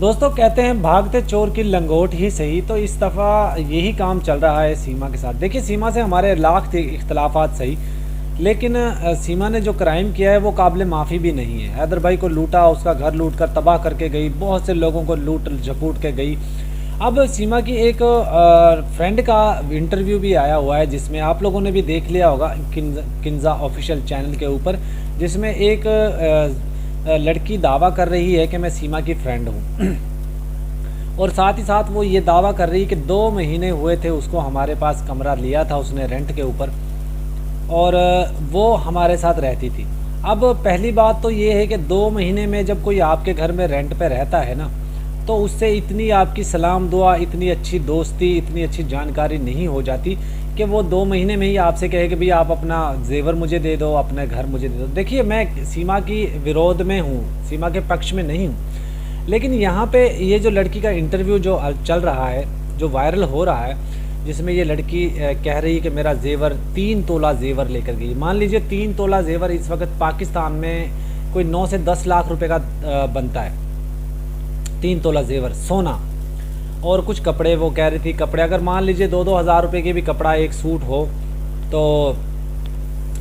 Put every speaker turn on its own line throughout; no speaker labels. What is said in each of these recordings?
दोस्तों कहते हैं भागते चोर की लंगोट ही सही। तो इस दफ़ा यही काम चल रहा है सीमा के साथ। देखिए सीमा से हमारे लाख थे इख्तलाफात सही, लेकिन सीमा ने जो क्राइम किया है वो काबिल माफ़ी भी नहीं है। हैदर भाई को लूटा, उसका घर लूट कर तबाह करके गई, बहुत से लोगों को लूट झपूट के गई। अब सीमा की एक फ्रेंड का इंटरव्यू भी आया हुआ है, जिसमें आप लोगों ने भी देख लिया होगा किन्जा ऑफिशियल चैनल के ऊपर, जिसमें एक लड़की दावा कर रही है कि मैं सीमा की फ्रेंड हूँ और साथ ही साथ वो ये दावा कर रही है कि 2 महीने हुए थे उसको हमारे पास कमरा लिया था उसने रेंट के ऊपर, और वो हमारे साथ रहती थी। अब पहली बात तो ये है कि 2 महीने में जब कोई आपके घर में रेंट पे रहता है ना, तो उससे इतनी आपकी सलाम दुआ, इतनी अच्छी दोस्ती, इतनी अच्छी जानकारी नहीं हो जाती कि वो 2 महीने में ही आपसे कहे कि भाई आप अपना जेवर मुझे दे दो, अपने घर मुझे दे दो। देखिए मैं सीमा की विरोध में हूँ, सीमा के पक्ष में नहीं हूँ, लेकिन यहाँ पे ये जो लड़की का इंटरव्यू जो चल रहा है, जो वायरल हो रहा है, जिसमें ये लड़की कह रही है कि मेरा जेवर 3 तोला जेवर लेकर गई। मान लीजिए 3 तोला जेवर इस वक्त पाकिस्तान में कोई 9 से 10 लाख रुपए का बनता है। 3 तोला जेवर सोना और कुछ कपड़े, वो कह रही थी कपड़े अगर मान लीजिए 2-2 हज़ार रुपये के भी कपड़ा एक सूट हो तो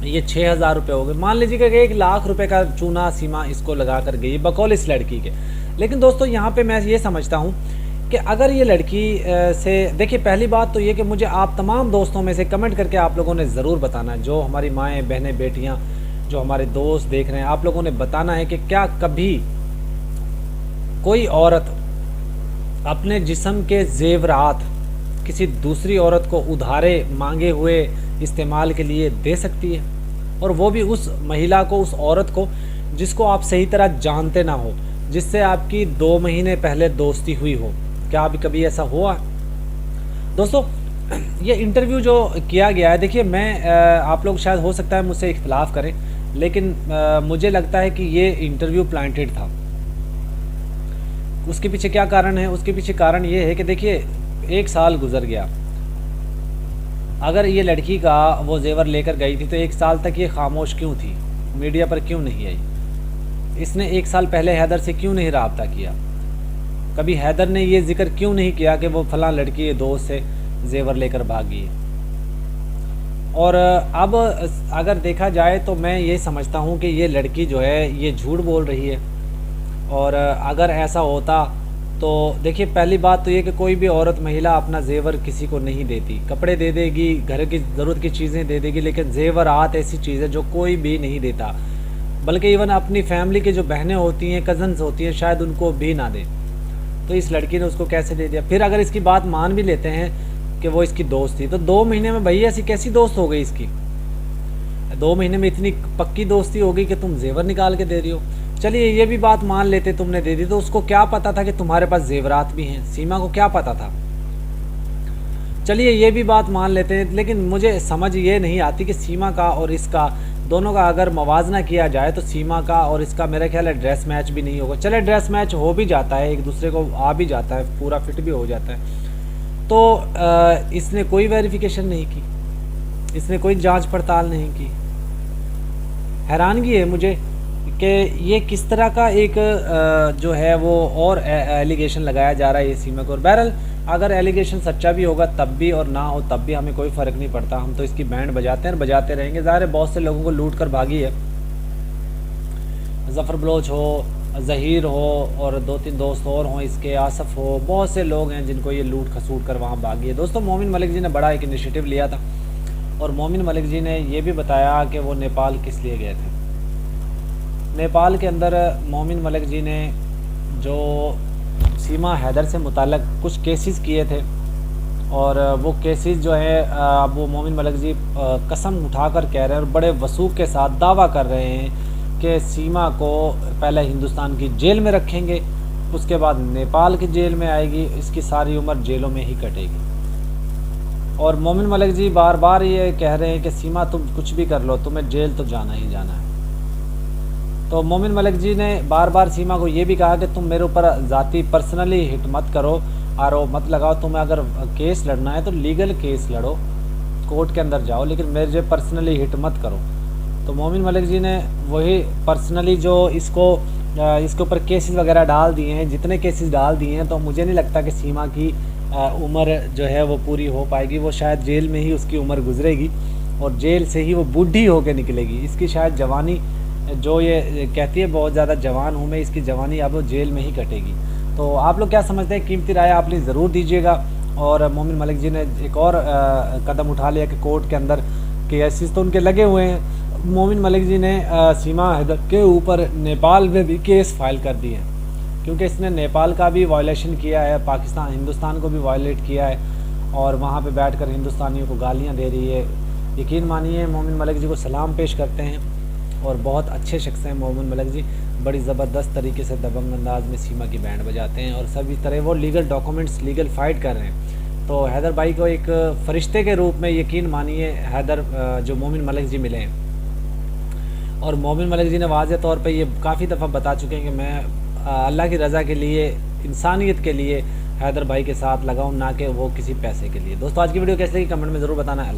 ये 6,000 रुपये हो गए। मान लीजिए कि 1 लाख रुपए का चूना सीमा इसको लगा कर गई बकौल इस लड़की के। लेकिन दोस्तों यहाँ पे मैं ये समझता हूँ कि अगर ये लड़की से, देखिए पहली बात तो ये कि मुझे आप तमाम दोस्तों में से कमेंट करके आप लोगों ने ज़रूर बताना है, जो हमारी माएँ बहनें बेटियाँ, जो हमारे दोस्त देख रहे हैं, आप लोगों ने बताना है कि क्या कभी कोई औरत अपने जिस्म के जेवरात किसी दूसरी औरत को उधारे मांगे हुए इस्तेमाल के लिए दे सकती है, और वो भी उस महिला को, उस औरत को जिसको आप सही तरह जानते ना हो, जिससे आपकी 2 महीने पहले दोस्ती हुई हो। क्या अभी कभी ऐसा हुआ? दोस्तों ये इंटरव्यू जो किया गया है, देखिए मैं आप लोग शायद हो सकता है मुझसे इख्तलाफ करें, लेकिन मुझे लगता है कि ये इंटरव्यू प्लांटेड था। उसके पीछे क्या कारण है? उसके पीछे कारण ये है कि देखिए 1 साल गुजर गया, अगर ये लड़की का वो जेवर लेकर गई थी तो 1 साल तक ये खामोश क्यों थी? मीडिया पर क्यों नहीं आई? इसने 1 साल पहले हैदर से क्यों नहीं राब्ता किया? कभी हैदर ने ये जिक्र क्यों नहीं किया कि वो फलां लड़की दोस्त से जेवर लेकर भागी है? और अब अगर देखा जाए तो मैं ये समझता हूँ कि ये लड़की जो है ये झूठ बोल रही है। और अगर ऐसा होता तो देखिए पहली बात तो ये कि कोई भी औरत महिला अपना जेवर किसी को नहीं देती। कपड़े दे देगी, घर की ज़रूरत की चीज़ें दे देगी, लेकिन जेवरात ऐसी चीज़ है जो कोई भी नहीं देता, बल्कि इवन अपनी फैमिली की जो बहनें होती हैं, कज़न्स होती हैं, शायद उनको भी ना दे। तो इस लड़की ने उसको कैसे दे दिया? फिर अगर इसकी बात मान भी लेते हैं कि वो इसकी दोस्त थी, तो 2 महीने में भैया ऐसी कैसी दोस्त हो गई इसकी? 2 महीने में इतनी पक्की दोस्ती हो गई कि तुम जेवर निकाल के दे रही हो। चलिए ये भी बात मान लेते तुमने दे दी, तो उसको क्या पता था कि तुम्हारे पास जेवरात भी हैं? सीमा को क्या पता था? चलिए ये भी बात मान लेते हैं, लेकिन मुझे समझ ये नहीं आती कि सीमा का और इसका दोनों का अगर मवाजना किया जाए तो सीमा का और इसका मेरा ख्याल है ड्रेस मैच भी नहीं होगा। चले ड्रेस मैच हो भी जाता है, एक दूसरे को आ भी जाता है, पूरा फिट भी हो जाता है, तो इसने कोई वेरिफिकेशन नहीं की, इसने कोई जांच पड़ताल नहीं की। हैरानगी है मुझे कि ये किस तरह का एक जो है वो और एलिगेशन लगाया जा रहा है ये सीमा को। और बहरहाल अगर एलिगेशन सच्चा भी होगा तब भी और ना हो तब भी हमें कोई फ़र्क नहीं पड़ता, हम तो इसकी बैंड बजाते हैं और बजाते रहेंगे। ज़ाहिर है बहुत से लोगों को लूट कर भागी है, ज़फ़र बलोच हो, ज़हीर हो और 2-3 दोस्त और हों इसके, आसफ़ हो, बहुत से लोग हैं जिनको ये लूट खसूट कर वहाँ भागी है। दोस्तों मोमिन मलिक जी ने बड़ा एक इनिशिएटिव लिया था, और मोमिन मलिक जी ने ये भी बताया कि वो नेपाल किस लिए गए थे। नेपाल के अंदर मोमिन मलिक जी ने जो सीमा हैदर से मुताल्लिक़ कुछ केसेस किए थे, और वो केसेस जो है अब वो मोमिन मलिक जी कसम उठाकर कह रहे हैं और बड़े वसूख के साथ दावा कर रहे हैं कि सीमा को पहले हिंदुस्तान की जेल में रखेंगे, उसके बाद नेपाल की जेल में आएगी, इसकी सारी उम्र जेलों में ही कटेगी। और मोमिन मलिक जी बार बार ये कह रहे हैं कि सीमा तुम कुछ भी कर लो, तुम्हें जेल तो जाना ही जाना है। तो मोमिन मलिक जी ने बार बार सीमा को ये भी कहा कि तुम मेरे ऊपर ज़ाती पर्सनली हिट मत करो, आरोप मत लगाओ, तुम्हें अगर केस लड़ना है तो लीगल केस लड़ो, कोर्ट के अंदर जाओ, लेकिन मेरे जो पर्सनली हिट मत करो। तो मोमिन मलिक जी ने वही पर्सनली जो इसको इसके ऊपर केसेस वगैरह डाल दिए हैं, जितने केसेस डाल दिए हैं, तो मुझे नहीं लगता कि सीमा की उम्र जो है वो पूरी हो पाएगी। वो शायद जेल में ही उसकी उम्र गुजरेगी और जेल से ही वो बूढ़ी होकर निकलेगी। इसकी शायद जवानी, जो ये कहती है बहुत ज़्यादा जवान हूँ मैं, इसकी जवानी अब वो जेल में ही कटेगी। तो आप लोग क्या समझते हैं? कीमती राय आप लोग ज़रूर दीजिएगा। और मोमिन मलिक जी ने एक और कदम उठा लिया कि कोर्ट के अंदर केसेस तो उनके लगे हुए हैं। मोमिन मलिक जी ने सीमा हैदर के ऊपर नेपाल में भी केस फाइल कर दिए हैं, क्योंकि इसने नेपाल का भी वायलेशन किया है, पाकिस्तान हिंदुस्तान को भी वायलेट किया है और वहाँ पे बैठकर हिंदुस्तानियों को गालियाँ दे रही है। यकीन मानिए मोमिन मलिक जी को सलाम पेश करते हैं और बहुत अच्छे शख्स हैं मोमिन मलिक जी। बड़ी ज़बरदस्त तरीके से दबंग अंदाज में सीमा की बैंड बजाते हैं और सभी तरह वो लीगल डॉक्यूमेंट्स, लीगल फ़ाइट कर रहे हैं। तो हैदर भाई को एक फ़रिश्ते के रूप में यकीन मानिए हैदर जो मोमिन मलिक जी मिले हैं। और मोमिन मलिक जी ने वाज़ेह तौर पे ये काफ़ी दफ़ा बता चुके हैं कि मैं अल्लाह की रज़ा के लिए, इंसानियत के लिए हैदर भाई के साथ लगा हूँ, ना कि वो किसी पैसे के लिए। दोस्तों आज की वीडियो कैसे लगी कमेंट में ज़रूर बताना। अल्लाह।